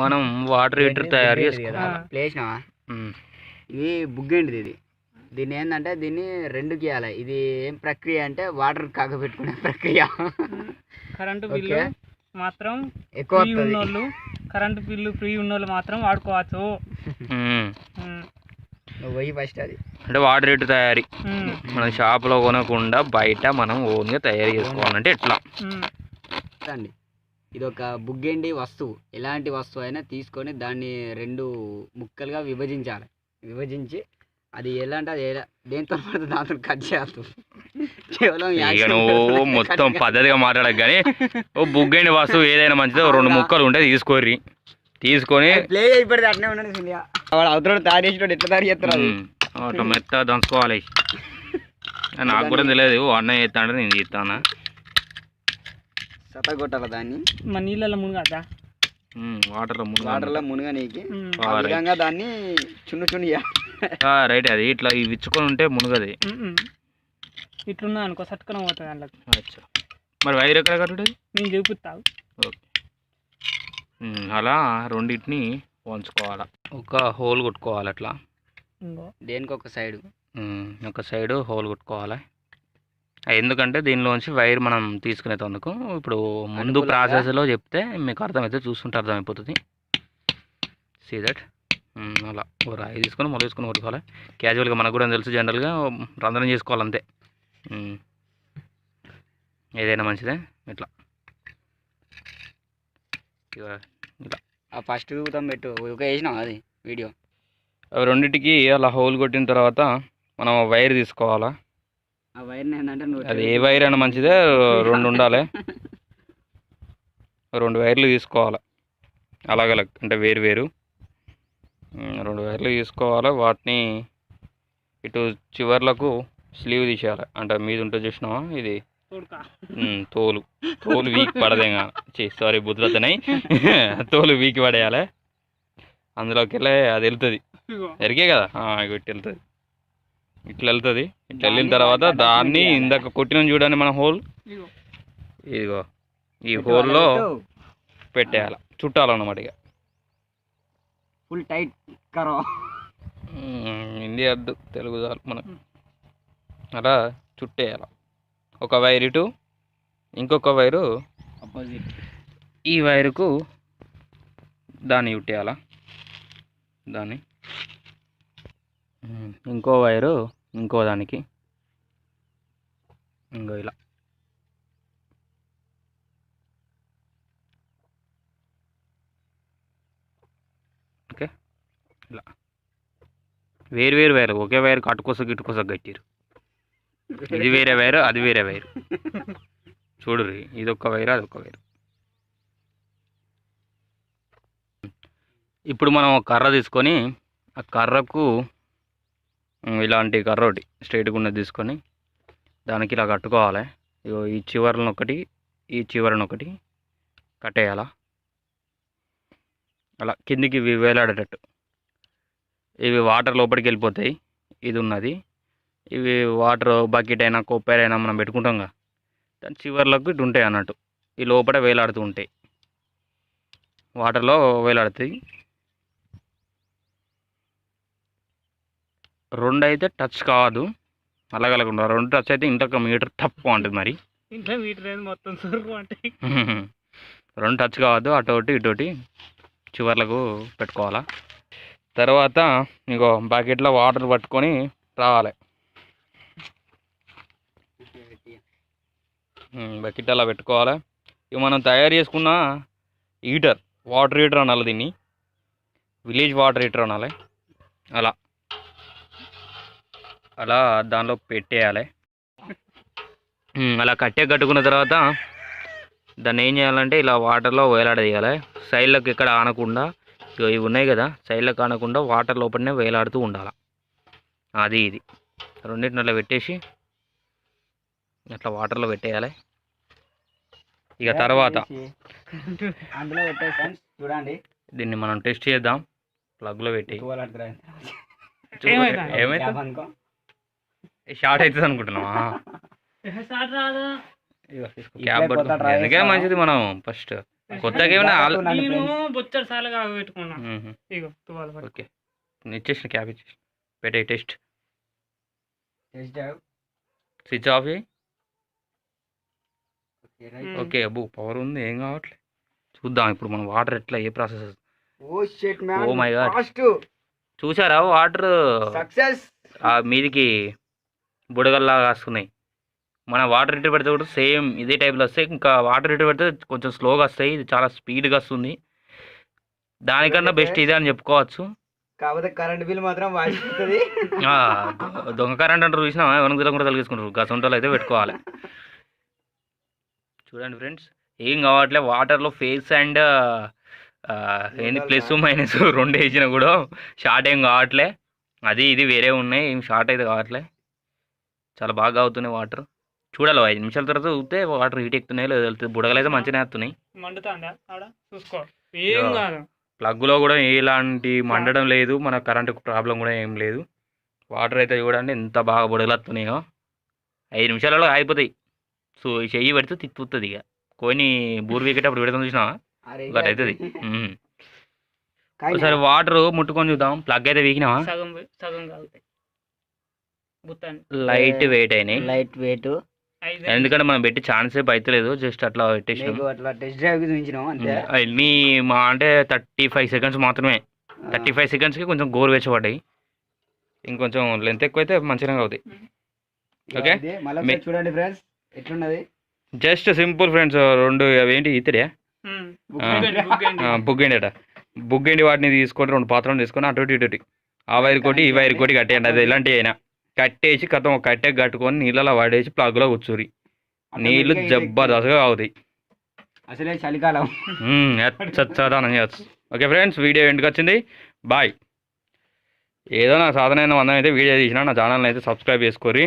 మనం water heater తయారు చేసుకోవాలి. ప్లేసినావా? ఇది బుగ్గేంటిది. ఇది దీన్ని ఏంటంటే దీన్ని రెండు గీయాలి. ఇది ఏం ప్రక్రియ అంటే వాటర్ కాగబెట్టుకునే ప్రక్రియ. కరెంటు బిల్లు మాత్రం ఎక్కువ ఉన్నోళ్ళు, కరెంటు బిల్లు ఫ్రీ ఉన్నోళ్ళు మాత్రం వాడుకోవచ్చు. పోయి ఫస్ట్ అది అంటే వాటర్ హీటర్ తయారీ మన షాప్లో కొనకుండా బయట మనం ఓన్గా తయారు చేసుకోవాలంటే ఎట్లా అండి. ఇది ఒక బుగ్గేండి వస్తువు. ఎలాంటి వస్తువు అయినా తీసుకొని దాన్ని రెండు ముక్కలుగా విభజించాలి. విభజించి అది ఎలా అంటే అది దేంతో పడుతుంది దాంతో కట్ చేస్తుంది. కేవలం మొత్తం పద్ధతిగా మాట్లాడక కానీ ఓ బుగ్గేండి వస్తువు ఏదైనా మంచిదో రెండు ముక్కలు ఉంటే తీసుకోర్రి. తీసుకొని ప్లే అయిపోయింది అట్నే ఉండండి. వాడు అవతల తయారు చేసేటోడు ఎట్లా తయారు చేస్తారు అట్లా మెత్త దంచుకోవాలి. నాకు కూడా తెలియదు అన్న చేస్తానంటే నేను చేస్తాను. సత కొట్టాలి దాన్ని మన నీళ్ళలో మునగదా వాటర్లో మునగనీకి విధంగా దాన్ని చున్ను చున్ని రైట్. అది ఇట్లా విచ్చుకొని ఉంటే మునగది. ఇట్లున్నా అనుకో సట్టుకొని పోతుంది అందులోకి. అచ్చా మరి వైర్ ఎక్కడ కట్టుడు నేను చూపిస్తాను. ఓకే అలా రెండింటిని వంచుకోవాలి. ఒక హోల్ కొట్టుకోవాలి. అట్లా దేనికి ఒక సైడు హోల్ కొట్టుకోవాలి. ఎందుకంటే దీనిలోంచి వైర్ మనం తీసుకునేందుకు ఇప్పుడు ముందు ప్రాసెస్లో చెప్తే మీకు అర్థమైతే చూస్తుంటే అర్థమైపోతుంది. సీ దట్ అలా రాయి తీసుకొని మొదలు తీసుకొని కొట్టుకోవాలి. క్యాజువల్గా మనకు కూడా తెలుసు జనరల్గా రంధ్రం చేసుకోవాలంతే. ఏదైనా మంచిదే. ఇట్లా ఇట్లా ఫస్ట్ పెట్టు ఒక వేసినాం అది వీడియో. అవి రెండింటికి అలా హోల్ కొట్టిన తర్వాత మనం వైర్ తీసుకోవాలా. ఆ వైర్ని ఏంటంటే అది ఏ వైర్ అయినా మంచిదే, రెండు ఉండాలి. రెండు వైర్లు తీసుకోవాలి అలాగలగ్ అంటే వేరు రెండు వైర్లు తీసుకోవాలి. వాటిని ఇటు చివర్లకు స్లీవ్ తీసేయాలి. అంటే మీద ఉంటుంది చూసినావా ఇది తోలు వీక్ పడదేగా. సారీ బుద్ధులతోనాయి తోలు వీక్ పడేయాలి. అందులోకి వెళ్ళి అది వెళ్తుంది ఎరిగే కదా ఇటు వెళ్తుంది. ఇట్లా వెళ్తుంది. ఇట్లా వెళ్ళిన తర్వాత దాన్ని ఇందాక కొట్టిన చూడండి మన హోల్ ఇదిగో ఈ హోల్లో పెట్టేయాలి. చుట్టాలన్నమాట. ఇక ఫుల్ టైట్ కరో హిందీ వద్దు తెలుగు చాలు మనకు. అలా చుట్టేయాలి. ఒక వైర్ ఇటు, ఇంకొక వైరు ఆపోజిట్. ఈ వైరుకు దాన్ని చుట్టేయాల. దాన్ని ఇంకో వైరు ఇంకో దానికి ఇంకో ఇలా. ఓకే ఇలా వేరు వైరు ఒకే వైరు అటుకోసకు ఇటుకోసకు కట్టారు. ఇది వేరే వైరు అది వేరే వైరు. చూడుర్రి ఇదొక వైరు అదొక వైరు. ఇప్పుడు మనం ఒక కర్ర తీసుకొని ఆ కర్రకు ఇలాంటి కర్ర ఒకటి స్ట్రైట్గా ఉన్నది తీసుకొని దానికి ఇలా కట్టుకోవాలి. ఈ చివరను ఒకటి ఈ చివరను ఒకటి కట్టేయాలా. అలా కిందికి ఇవి వేలాడేటట్టు. ఇవి వాటర్ లోపలికి వెళ్ళిపోతాయి. ఇది ఉన్నది. ఇవి వాటర్ బకెట్ అయినా కొబ్బరి అయినా మనం పెట్టుకుంటాం కదా దాని చివర్లకు ఇటు ఉంటాయి అన్నట్టు. ఈ లోపల వేలాడుతూ ఉంటాయి. వాటర్లో వేలాడుతాయి. రెండు అయితే టచ్ కాదు అలాగలకుండా. రెండు టచ్ అయితే ఇంకొక మీటర్ తక్కువ ఉంటుంది. మరి ఇంట్లో మీటర్ మొత్తం అంటే రెండు టచ్ కావద్దు. అటోటి ఇటోటి చివర్లకు పెట్టుకోవాలా. తర్వాత ఇంకో బకెట్లో వాటర్ పట్టుకొని రావాలి. బకెట్ అలా పెట్టుకోవాలి. ఇవి మనం తయారు చేసుకున్న హీటర్ వాటర్ హీటర్ అనాలి. దీన్ని విలేజ్ వాటర్ హీటర్ అనాలి. అలా అలా దానిలో పెట్టేయాలి. అలా కట్టుకున్న తర్వాత దాన్ని ఏం చేయాలంటే ఇలా వాటర్లో వేలాడదీయాలి. సైడ్లకు ఎక్కడ ఆనకుండా ఇవి ఉన్నాయి కదా సైడ్లకు ఆనకుండా వాటర్ లోపలనే వేలాడుతూ ఉండాలి. అది ఇది రెండింటిని అట్లా పెట్టేసి అట్లా వాటర్లో పెట్టేయాలి. ఇక తర్వాత అందులో పెట్టేసి చూడండి దీన్ని మనం టెస్ట్ చేద్దాం. ప్లగ్లో పెట్టి ఏమైతే షార్ట్ అవుతుంది అనుకుంటున్నావా? క్యాప్ ఎందుకే మంచిది. మనం ఫస్ట్ కొత్తగా ఏమైనా నేను బొచ్చడు సార్లు పెట్టుకున్నా. ఇగో తువాలు పట్టు. ఓకే ఇచ్చేసిన క్యాబ్ ఇచ్చేసిన పెట్టే టెస్ట్ స్విచ్ ఆఫ్ చేయి. ఓకే అబ్బు పవర్ ఉంది ఏం కావట్లే. చూద్దాం ఇప్పుడు మనం వాటర్ ఎట్లా ఏ ప్రాసెస్. ఓ మై గాడ్ చూసారా వాటర్ సక్సెస్ మీదికి బుడగల్లాగా వస్తున్నాయి. మన వాటర్ హీటర్ పెడితే కూడా సేమ్ ఇదే టైప్లో వస్తాయి. ఇంకా వాటర్ హీటర్ పెడితే కొంచెం స్లోగా వస్తాయి, ఇది చాలా స్పీడ్గా వస్తుంది. దానికన్నా బెస్ట్ ఇదే అని చెప్పుకోవచ్చు. కాకపోతే కరెంట్ బిల్ మాత్రం వాడిపోతుంది. దొంగ కరెంట్ అంటారు చూసినా వెనక దిలం కూడా తొలగించుకుంటారు. గసంటోళ్ళు అయితే పెట్టుకోవాలి. చూడండి ఫ్రెండ్స్ ఏం కావట్లే వాటర్లో ఫేస్ అండ్ ఏంది ప్లస్ మైనస్ రెండు వేసినా కూడా షార్ట్ ఏం కావట్లే. అది ఇది వేరే ఉన్నాయి, ఏం షార్ట్ అయితే కావట్లే. చాలా బాగా అవుతున్నాయి వాటర్. చూడాలి 5 నిమిషాల తర్వాత చూస్తే వాటర్ హీట్ ఎక్కుతున్నాయి లేదు వెళ్తుంది. బుడగలు అయితే మంచిగానే వస్తున్నాయి. ప్లగ్లో కూడా ఎలాంటి మండడం లేదు, మన కరెంటు ప్రాబ్లం కూడా ఏం లేదు. వాటర్ అయితే చూడండి ఎంత బాగా బుడగలు వస్తున్నాయో. 5 నిమిషాలలో అయిపోతాయి. సో ఈ చెయ్యి పెడితే తిప్పుతుంది. ఇక కొన్ని బూరు వీకేటప్పుడు పెడతాం చూసినా ఒకటి అవుతుంది. ఒకసారి వాటర్ ముట్టుకొని చూద్దాం. ప్లగ్ అయితే వీకినావా? లైట్ వెయిట్ అయినాయి. లైట్ వెయిట్ ఎందుకంటే మనం పెట్టి ఛాన్స్ సేపు అయితే జస్ట్ అట్లా పెట్టేసినాం. టెస్ట్ డ్రైవ్ చూపించినాం అంతే. అన్నీ మా అంటే 35 సెకండ్స్ మాత్రమే. 35 సెకండ్స్కి కొంచెం గోరువెచ్చబడ్డాయి. ఇంకొంచెం లెంత్ ఎక్కువైతే మంచిగా అవుతాయి. ఓకే చూడండి ఫ్రెండ్స్ ఎట్లున్నది. Just simple friends. రెండు అవేంటి ఇతడే బుగ్గండి బుగ్గండి వాటిని తీసుకొని 2 పాత్రలు తీసుకొని అటు ఇటు ఆ వైర్ కొట్టి ఈ వైర్ కొట్టి కట్టేయండి. అది ఎలాంటివి అయినా కట్టేసి కథం కట్టే కట్టుకొని నీళ్ళలో వాడేసి ప్లగ్లో కూర్చోరి. నీళ్ళు జబర్దస్త్గా అవుతాయి. అసలే చలికాలం. ఓకే ఫ్రెండ్స్ వీడియో ఎండ్కి వచ్చింది. బాయ్. ఏదో నా సాధన అయిన 100 అయితే వీడియో తీసినా. నా ఛానల్ని అయితే సబ్స్క్రైబ్ చేసుకోరి.